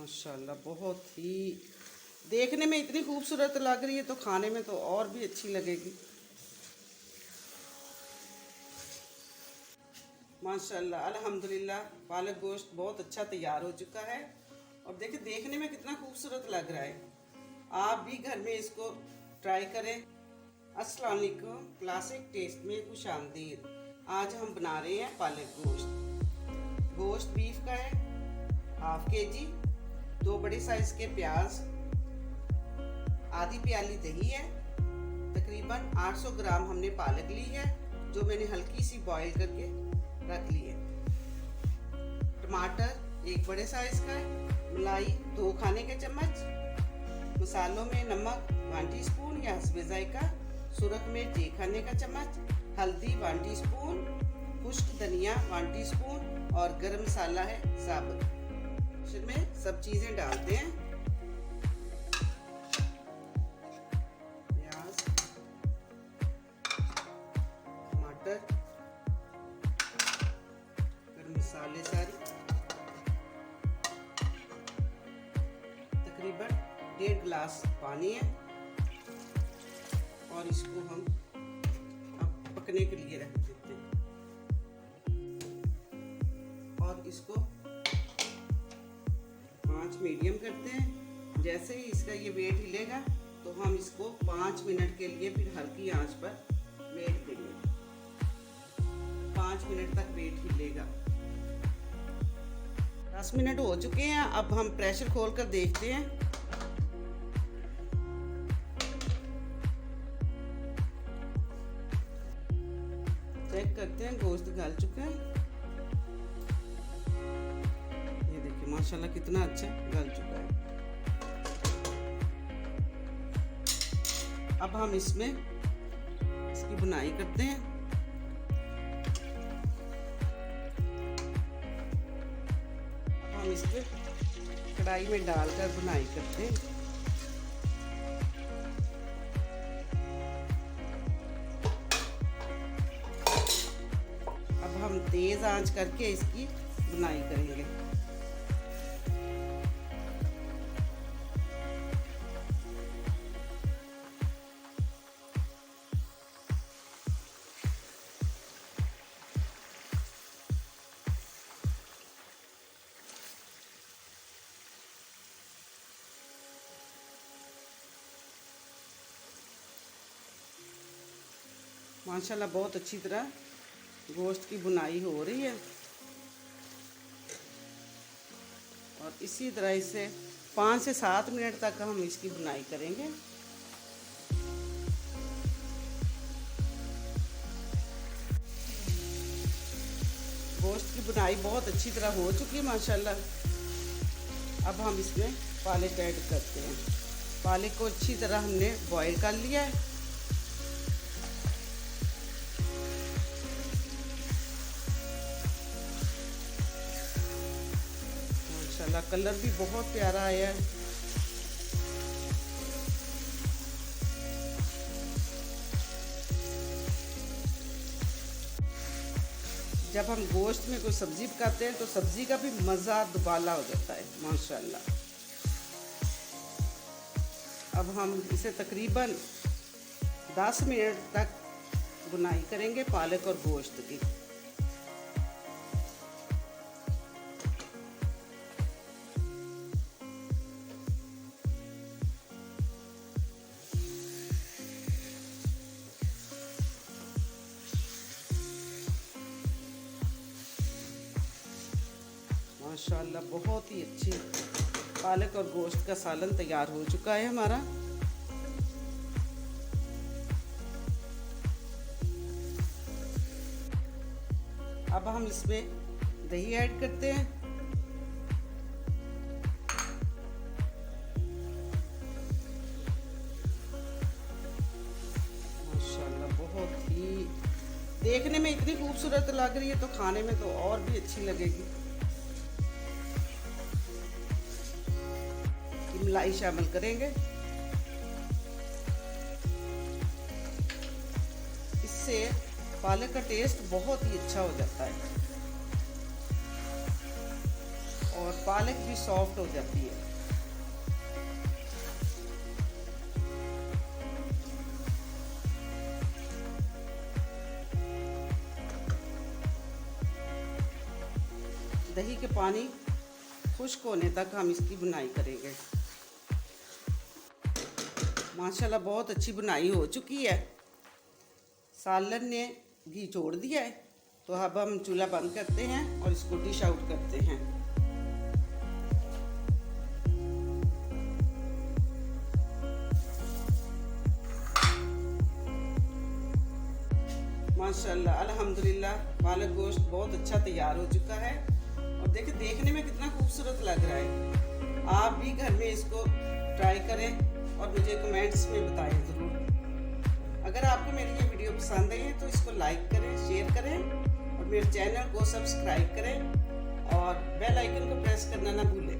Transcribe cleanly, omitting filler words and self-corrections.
माशाल्लाह बहुत ही देखने में इतनी खूबसूरत लग रही है तो खाने में तो और भी अच्छी लगेगी। माशाल्लाह अल्हम्दुलिल्लाह पालक गोश्त बहुत अच्छा तैयार हो चुका है और देखिए देखने में कितना खूबसूरत लग रहा है। आप भी घर में इसको ट्राई करें। अस्सलाम वालेकुम, क्लासिक टेस्ट में खुशामदीद। आज हम बना रहे हैं पालक गोश्त। गोश्त बीफ का है, हाफ केजी, 2 बड़े साइज के प्याज, आधी प्याली दही है, तकरीबन 800 ग्राम हमने पालक ली है जो मैंने हल्की सी बॉईल करके रख ली है। टमाटर 1 बड़े साइज का है, मलाई 2 खाने के चम्मच, मसालों में नमक 1 टीस्पून या हस्बे जायका, सुरख मिर्च 1 खाने का चम्मच, हल्दी 1 टीस्पून, खुश्क धनिया 1 टीस्पून और गरम मसाला है साबुत। इसमें सब चीज़ें डालते हैं। प्याज, टमाटर, गरम मसाले सारे, तकरीबन 1.5 गिलास पानी है और इसको हम अब पकने के लिए रख देते हैं और इसको 5 मीडियम करते हैं। जैसे ही इसका ये वेट हिलेगा तो हम इसको 5 मिनट के लिए फिर हल्की आंच पर वेट देंगे। 5 मिनट तक वेट हिलेगा। 10 मिनट हो चुके हैं। अब हम प्रेशर खोल कर देखते हैं। चेक करते हैं, गोश्त गल चुका है। ये देखिए माशाल्लाह कितना अच्छा गल चुका है। अब हम इसमें इसकी बुनाई करते हैं। अब हम इसको कढ़ाई में डालकर बुनाई करते हैं। अब हम तेज आंच करके इसकी बुनाई करेंगे। माशाल्लाह बहुत अच्छी तरह गोश्त की बुनाई हो रही है और इसी तरह इसे 5 से 7 मिनट तक हम इसकी बुनाई करेंगे। गोश्त की बुनाई बहुत अच्छी तरह हो चुकी है माशाल्लाह। अब हम इसमें पालक ऐड करते हैं। पालक को अच्छी तरह हमने बॉईल कर लिया है। माशाल्लाह कलर भी बहुत प्यारा आया है। जब हम गोश्त में कोई सब्ज़ी पकाते हैं तो सब्ज़ी का भी मज़ा दुबाला हो जाता है माशाल्लाह। अब हम इसे तकरीबन 10 मिनट तक बुनाई करेंगे पालक और गोश्त की। माशाल्लाह बहुत ही अच्छी पालक और गोश्त का सालन तैयार हो चुका है हमारा। अब हम इसमें दही ऐड करते हैं। माशाल्लाह बहुत ही देखने में इतनी खूबसूरत लग रही है तो खाने में तो और भी अच्छी लगेगी। मलाई शामिल करेंगे। इससे पालक का टेस्ट बहुत ही अच्छा हो जाता है और पालक भी सॉफ्ट हो जाती है। दही के पानी खुश्क होने तक हम इसकी बुनाई करेंगे। माशाल्लाह बहुत अच्छी बुनाई हो चुकी है। सालन ने घी छोड़ दिया है, तो अब हम चूल्हा बंद करते हैं और इसको डिश आउट करते हैं। माशाल्लाह अल्हम्दुलिल्लाह पालक गोश्त बहुत अच्छा तैयार हो चुका है और देखिए देखने में कितना खूबसूरत लग रहा है। आप भी घर में इसको ट्राई करें और मुझे कमेंट्स में बताएं ज़रूर। अगर आपको मेरी ये वीडियो पसंद आई है तो इसको लाइक करें, शेयर करें और मेरे चैनल को सब्सक्राइब करें और बेल आइकन को प्रेस करना ना भूलें।